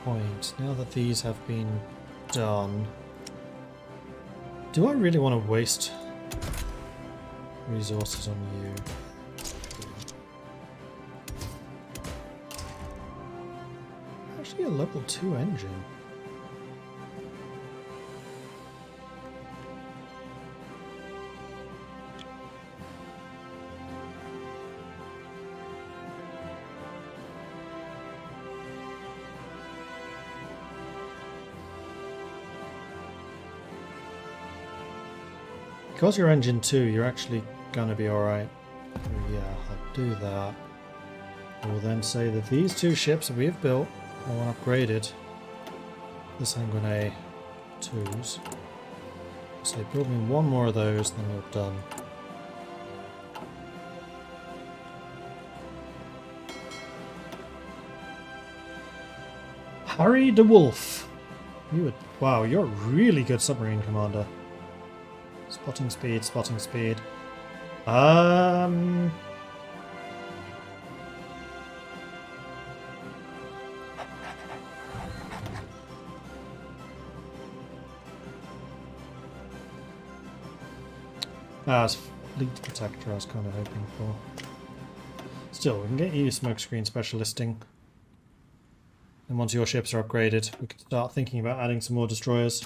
Point. Now that these have been done, do I really want to waste resources on you? Actually, a level 2 engine. Because you're engine 2, you're actually gonna be alright. Yeah, I'll do that. I will then say that these 2 ships that we have built are upgraded. The Sanguine 2s. So build me 1 more of those, then you're done. Harry de Wolf. Wow, you're a really good submarine commander. Spotting speed, spotting speed. It's fleet protector I was kind of hoping for. Still, we can get you smokescreen specialisting. And once your ships are upgraded, we can start thinking about adding some more destroyers.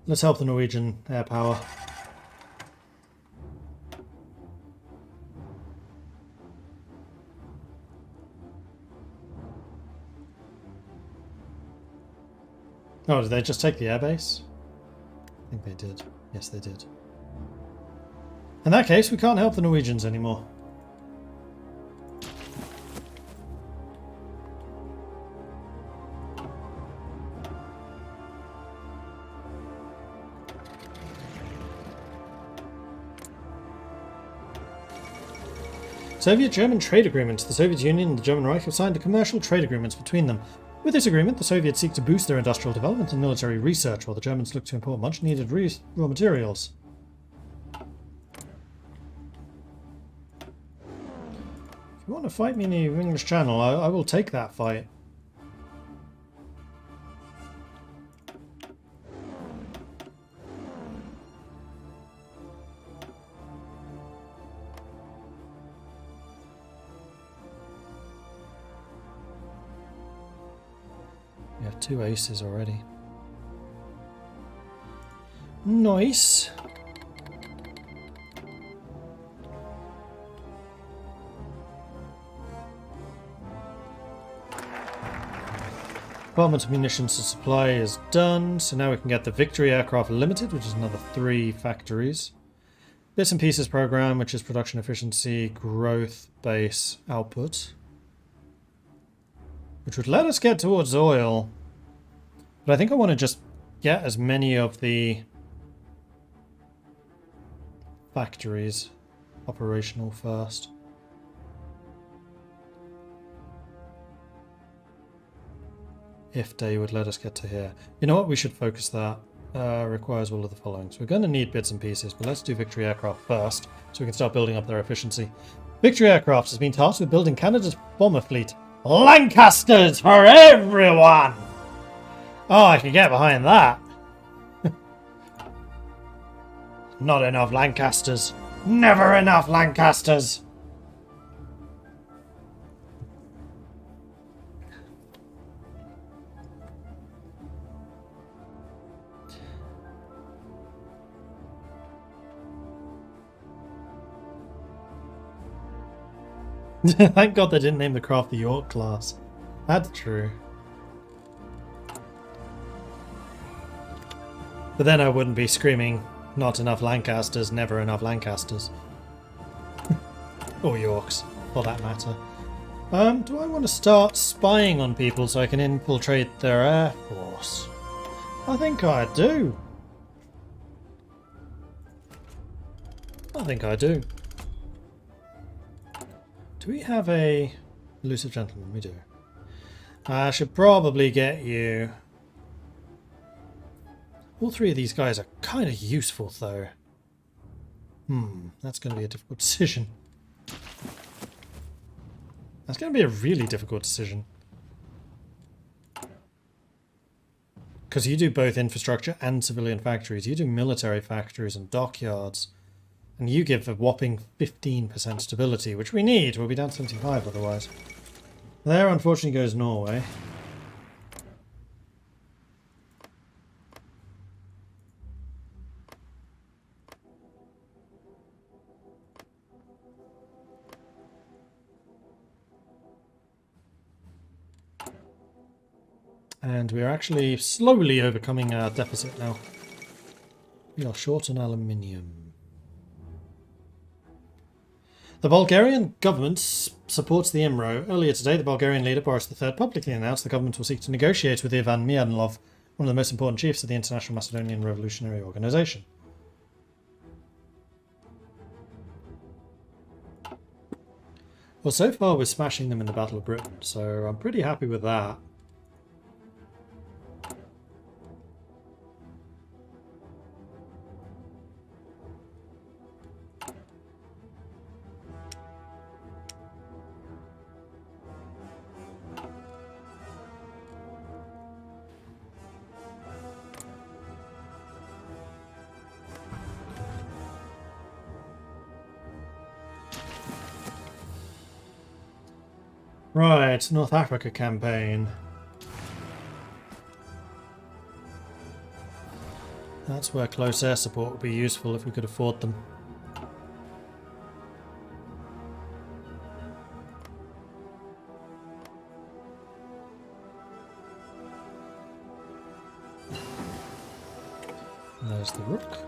Let's help the Norwegian air power. Oh, did they just take the airbase? I think they did. Yes, they did. In that case, we can't help the Norwegians anymore. Soviet-German trade agreement. The Soviet Union and the German Reich have signed a commercial trade agreement between them. With this agreement, the Soviets seek to boost their industrial development and military research, while the Germans look to import much-needed raw materials. If you want to fight me in the English Channel, I will take that fight. We have 2 aces already. Nice. Department of Munitions and Supply is done, so now we can get the Victory Aircraft Limited, which is another 3 factories. Bits and Pieces program, which is production efficiency, growth, base, output. Which would let us get towards oil. But I think I want to just get as many of the factories operational first. If they would let us get to here. You know what? We should focus that. Requires all of the following. So we're going to need bits and pieces, but let's do Victory Aircraft first so we can start building up their efficiency. Victory Aircraft has been tasked with building Canada's bomber fleet. Lancasters for everyone! Oh, I can get behind that. Not enough Lancasters. Never enough Lancasters. Thank God they didn't name the craft the York class. That's true. But then I wouldn't be screaming, not enough Lancasters, never enough Lancasters. Or Yorks, for that matter. Do I want to start spying on people so I can infiltrate their air force? I think I do. I think I do. Do we have a elusive gentleman? We do. I should probably get you All three of these guys are kind of useful, though. That's going to be a difficult decision. That's going to be a really difficult decision. Because you do both infrastructure and civilian factories. You do military factories and dockyards. And you give a whopping 15% stability, which we need. We'll be down to 75 otherwise. There, unfortunately, goes Norway. And we are actually slowly overcoming our deficit now. We are short on aluminium. The Bulgarian government supports the IMRO. Earlier today, the Bulgarian leader Boris III publicly announced the government will seek to negotiate with Ivan Mianlov, one of the most important chiefs of the International Macedonian Revolutionary Organization. Well, so far we're smashing them in the Battle of Britain, so I'm pretty happy with that. Right, North Africa campaign. That's where close air support would be useful if we could afford them. And there's the Rook.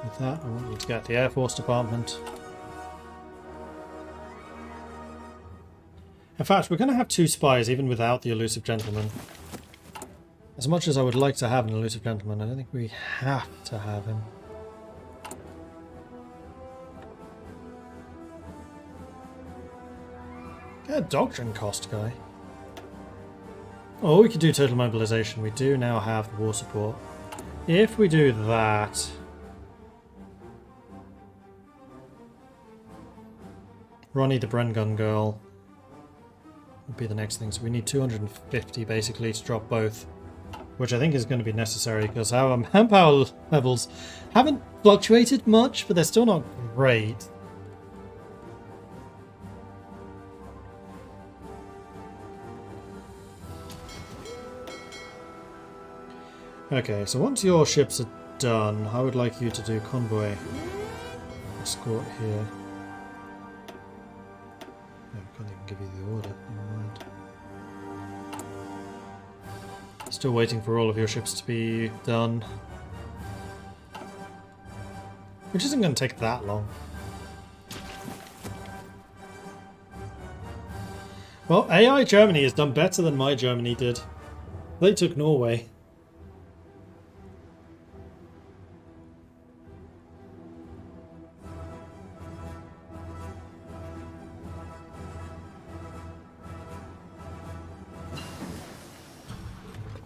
With that, I want you to get the Air Force Department. In fact, we're going to have 2 spies even without the elusive gentleman. As much as I would like to have an elusive gentleman, I don't think we have to have him. Get a doctrine cost guy. Oh, we could do total mobilization. We do now have the war support. If we do that... Ronnie the Bren Gun Girl would be the next thing. So we need 250 basically to drop both, which I think is going to be necessary because our manpower levels haven't fluctuated much, but they're still not great. Okay, so once your ships are done, I would like you to do convoy escort here. I can't even give you the order. Never mind. Still waiting for all of your ships to be done. Which isn't going to take that long. Well, AI Germany has done better than my Germany did. They took Norway.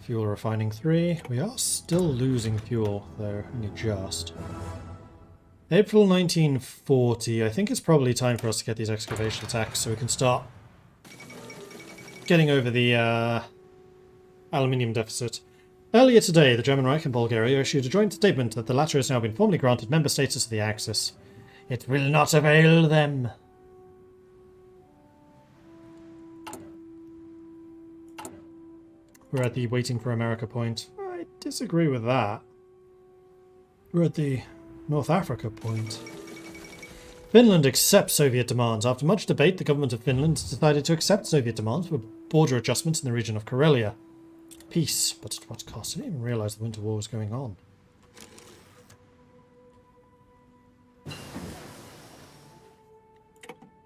Fuel refining 3. We are still losing fuel, though, only just. April 1940. I think it's probably time for us to get these excavation attacks so we can start getting over the aluminium deficit. Earlier today, the German Reich and Bulgaria issued a joint statement that the latter has now been formally granted member status of the Axis. It will not avail them. We're at the waiting for America point. I disagree with that. We're at the North Africa point. Finland accepts Soviet demands. After much debate, the government of Finland decided to accept Soviet demands for border adjustments in the region of Karelia. Peace, but at what cost? I didn't even realise the Winter War was going on.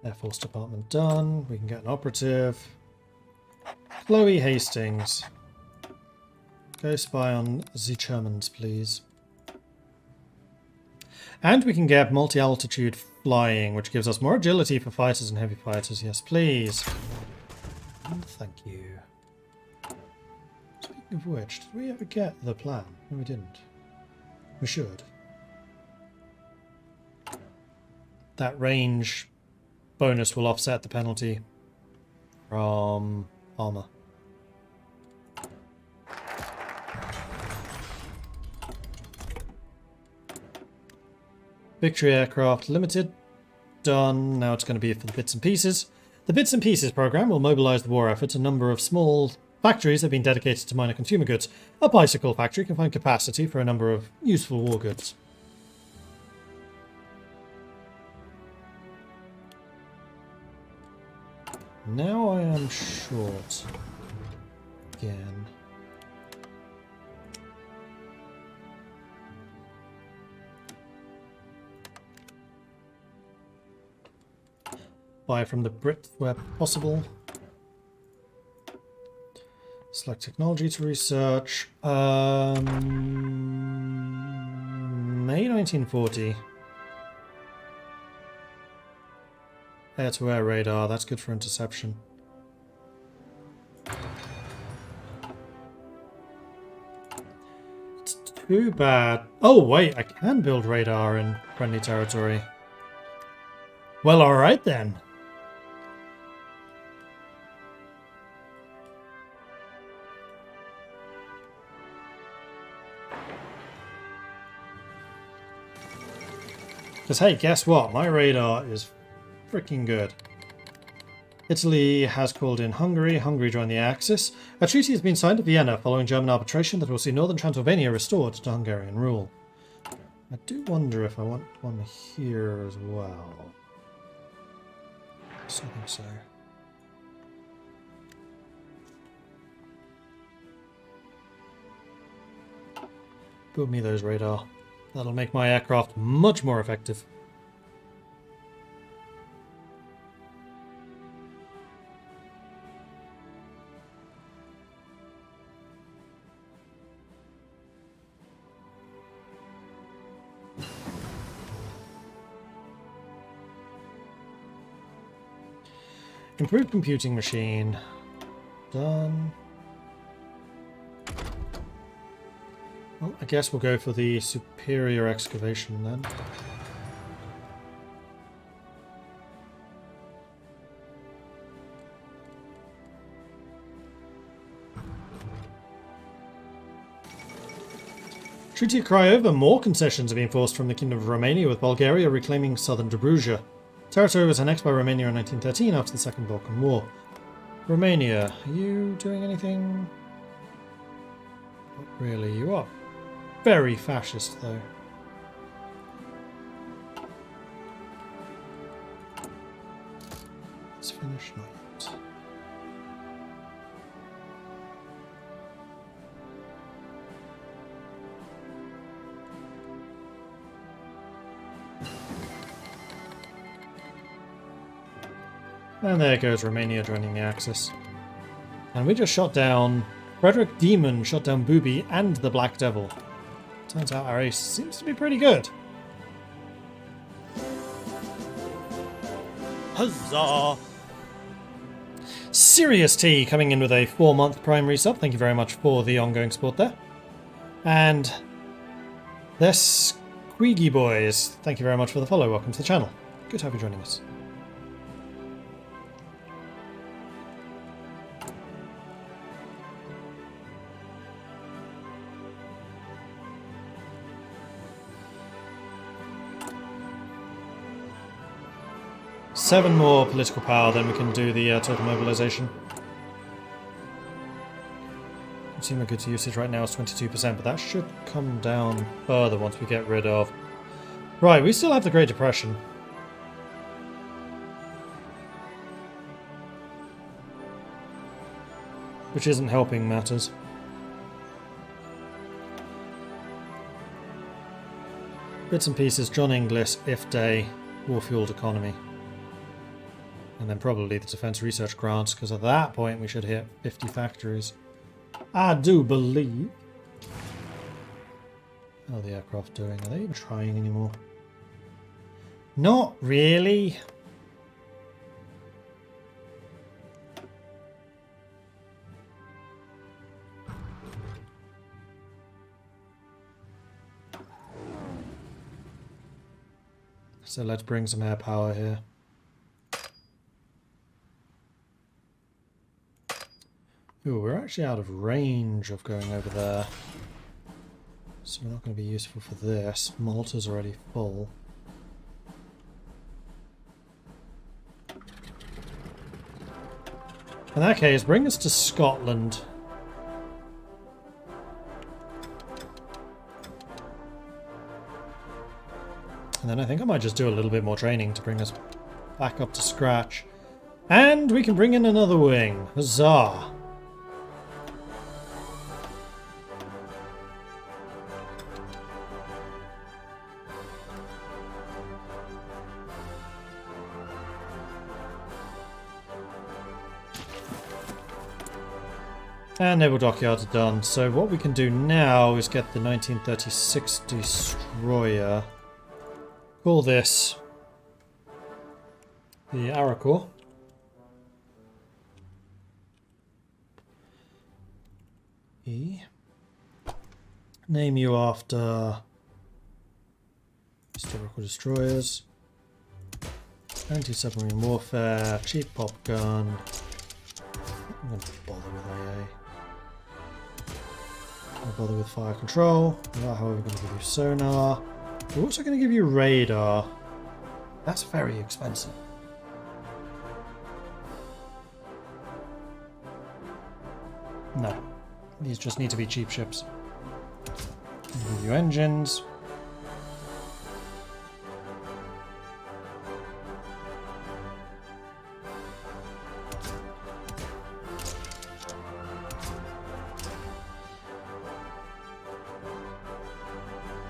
Air Force Department done. We can get an operative. Chloe Hastings. Go spy on the Germans, please. And we can get multi-altitude flying, which gives us more agility for fighters and heavy fighters. Yes, please. And thank you. Speaking of which, did we ever get the plan? No, we didn't. We should. That range bonus will offset the penalty from armor. Victory Aircraft Limited. Done. Now it's going to be for the bits and pieces. The Bits and Pieces program will mobilize the war effort. A number of small factories have been dedicated to minor consumer goods. A bicycle factory can find capacity for a number of useful war goods. Now I am short again. Buy from the Brit where possible. Select technology to research. May 1940. Air-to-air radar, that's good for interception. It's too bad. Oh wait, I can build radar in friendly territory. Well, alright then. Because hey, guess what? My radar is freaking good. Italy has called in Hungary. Hungary joined the Axis. A treaty has been signed at Vienna following German arbitration that will see northern Transylvania restored to Hungarian rule. I do wonder if I want one here as well. I think so. Build me those radar. That'll make my aircraft much more effective. Improved computing machine. Done. Well, I guess we'll go for the superior excavation then. Treaty of Craiova, more concessions have been forced from the Kingdom of Romania, with Bulgaria reclaiming southern Dobruja. Territory was annexed by Romania in 1913 after the Second Balkan War. Romania, are you doing anything? Not really, you are very fascist though. Let's finish, not yet. And there goes Romania joining the Axis. And we just shot down... Frederick Demon shot down Booby and the Black Devil. Turns out our ace seems to be pretty good. Huzzah! Serious T coming in with a 4-month primary sub. Thank you very much for the ongoing support there. And... the Squeaky Boys. Thank you very much for the follow. Welcome to the channel. Good to have you joining us. Seven more political power, then we can do the total mobilization. Consumer goods usage right now is 22%, but that should come down further once we get rid of... Right, we still have the Great Depression. Which isn't helping matters. Bits and pieces, John Inglis, If Day, war-fueled economy. And then probably the defense research grants, because at that point we should hit 50 factories. I do believe. How are the aircraft doing? Are they even trying anymore? Not really. So let's bring some air power here. Ooh, we're actually out of range of going over there. So we're not going to be useful for this. Malta's already full. In that case, bring us to Scotland. And then I think I might just do a little bit more training to bring us back up to scratch. And we can bring in another wing. Huzzah! And naval dockyards are done. So what we can do now is get the 1936 destroyer. Call this the Aracore. E. Name you after historical destroyers. Anti-submarine warfare. Cheap pop gun. I'm going to bother with AA. I'll bother with fire control. We are, however, going to give you sonar. We're also going to give you radar. That's very expensive. No. These just need to be cheap ships. We'll give you engines.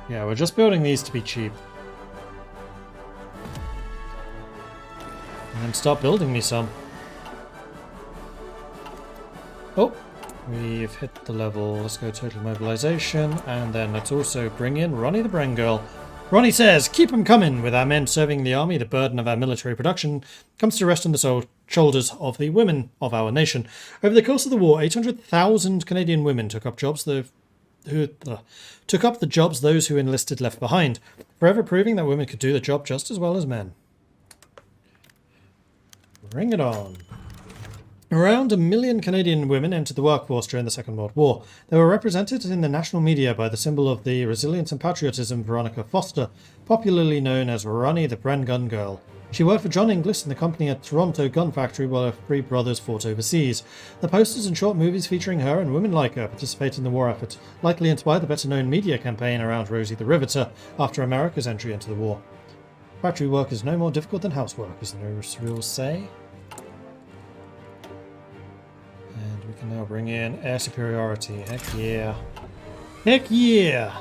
Yeah, we're just building these to be cheap. And then start building me some. Oh, we've hit the level. Let's go total mobilization. And then let's also bring in Ronnie the Bren Girl. Ronnie says, keep 'em coming. With our men serving the army, the burden of our military production comes to rest on the shoulders of the women of our nation. Over the course of the war, 800,000 Canadian women took up the jobs those who enlisted left behind, forever proving that women could do the job just as well as men. Bring it on. Around 1 million Canadian women entered the workforce during the Second World War. They were represented in the national media by the symbol of the resilience and patriotism, Veronica Foster, popularly known as Ronnie the Bren Gun Girl. She worked for John Inglis in the company at Toronto Gun Factory while her three brothers fought overseas. The posters and short movies featuring her and women like her participate in the war effort, likely inspired the better-known media campaign around Rosie the Riveter after America's entry into the war. Factory work is no more difficult than housework, as the rules say. And we can now bring in air superiority. Heck yeah. Heck yeah!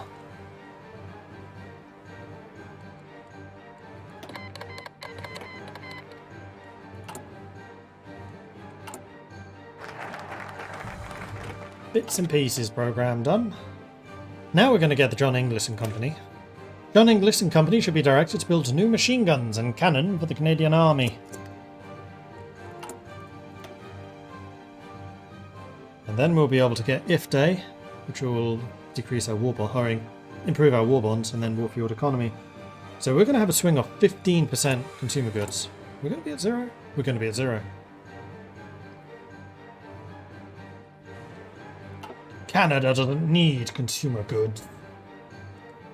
Bits and pieces program done. Now we're going to get the John Inglis and Company. John Inglis and Company should be directed to build new machine guns and cannon for the Canadian Army. And then we'll be able to get IF Day, which will decrease our war bond, improve our war bonds, and then war fueled economy. So we're going to have a swing of 15% consumer goods. We're going to be at 0? We're going to be at 0. Canada doesn't need consumer goods.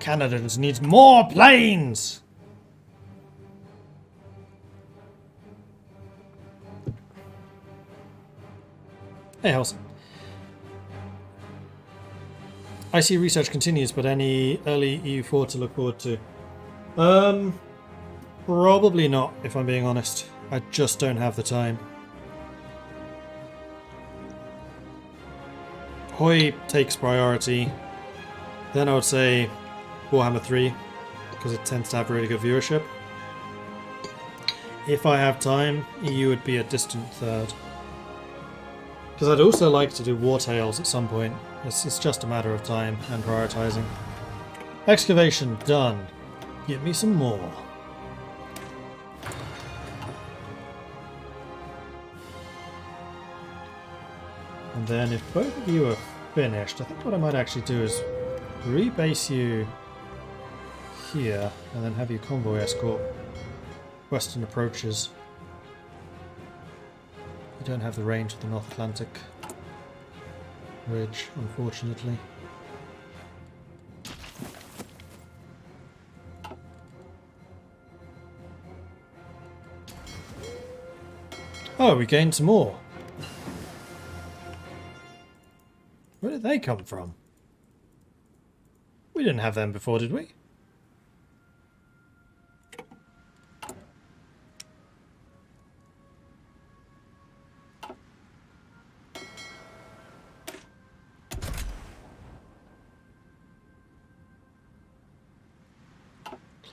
Canada just needs more planes! Hey, House. I see research continues, but any early EU4 to look forward to? Probably not, if I'm being honest. I just don't have the time. Hoi takes priority. Then I would say Warhammer 3, because it tends to have really good viewership. If I have time, EU would be a distant third. Because I'd also like to do War Tales at some point. It's just a matter of time and prioritizing. Excavation done. Give me some more. And then if both of you are finished, I think what I might actually do is rebase you here and then have you convoy escort western approaches. We don't have the range of the North Atlantic Ridge, unfortunately. Oh, we gained some more. Where did they come from? We didn't have them before, did we?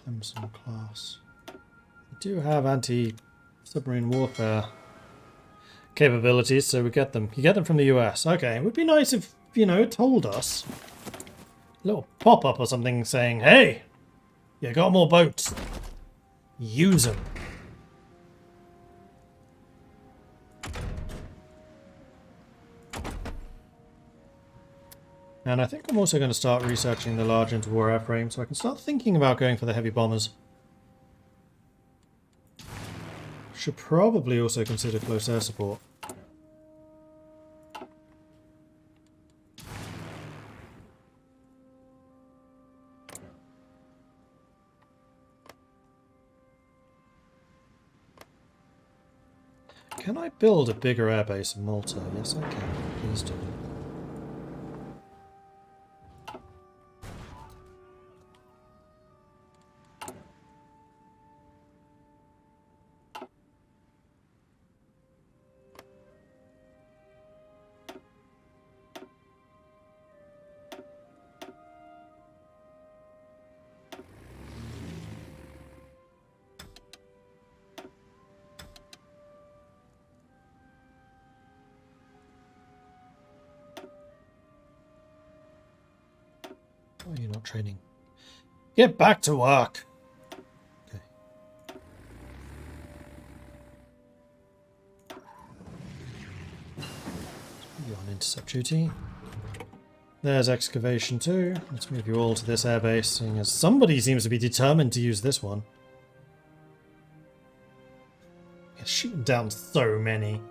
Clemson class. We do have anti-submarine warfare capabilities, so we get them. You get them from the US. Okay, it would be nice if, you know, it told us. A little pop-up or something saying, hey, you got more boats. Use them. And I think I'm also going to start researching the large interwar airframe so I can start thinking about going for the heavy bombers. Should probably also consider close air support. Can I build a bigger airbase in Malta? Yes, I can. Please do. Why are you not training? Get back to work! Okay. You're on intercept duty. There's excavation too. Let's move you all to this airbase, seeing as somebody seems to be determined to use this one. It's shooting down so many.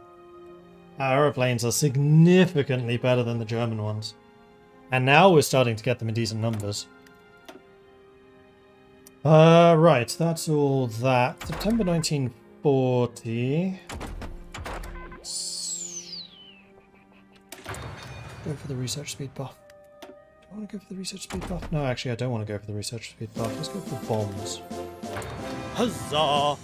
Our aeroplanes are significantly better than the German ones. And now we're starting to get them in decent numbers. Right, that's all that. September 1940. Let's go for the research speed buff. Do I want to go for the research speed buff? No, actually I don't want to go for the research speed buff. Let's go for bombs. Huzzah!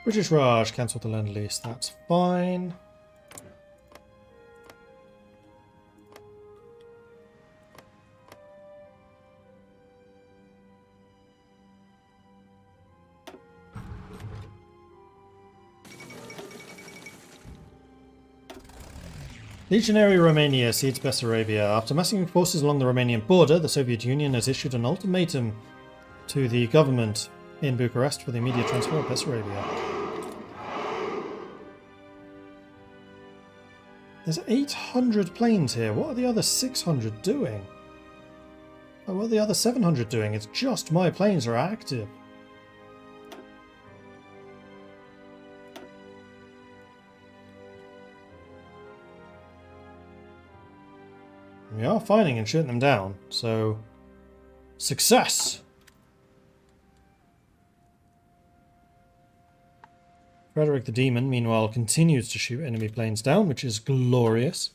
British Raj, cancel the Lend-Lease, that's fine. Legionary Romania ceides Bessarabia. After massing forces along the Romanian border, the Soviet Union has issued an ultimatum to the government in Bucharest for the immediate transfer of Bessarabia. There's 800 planes here. What are the other 600 doing? Oh, what are the other 700 doing? It's just my planes are active. We are finding and shooting them down, so success! Frederick the Demon, meanwhile, continues to shoot enemy planes down, which is glorious.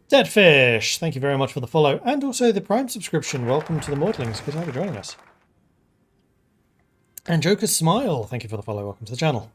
Deadfish, thank you very much for the follow, and also the Prime subscription. Welcome to the Mortlings. Good to have you joining us. And Joker's Smile, thank you for the follow. Welcome to the channel.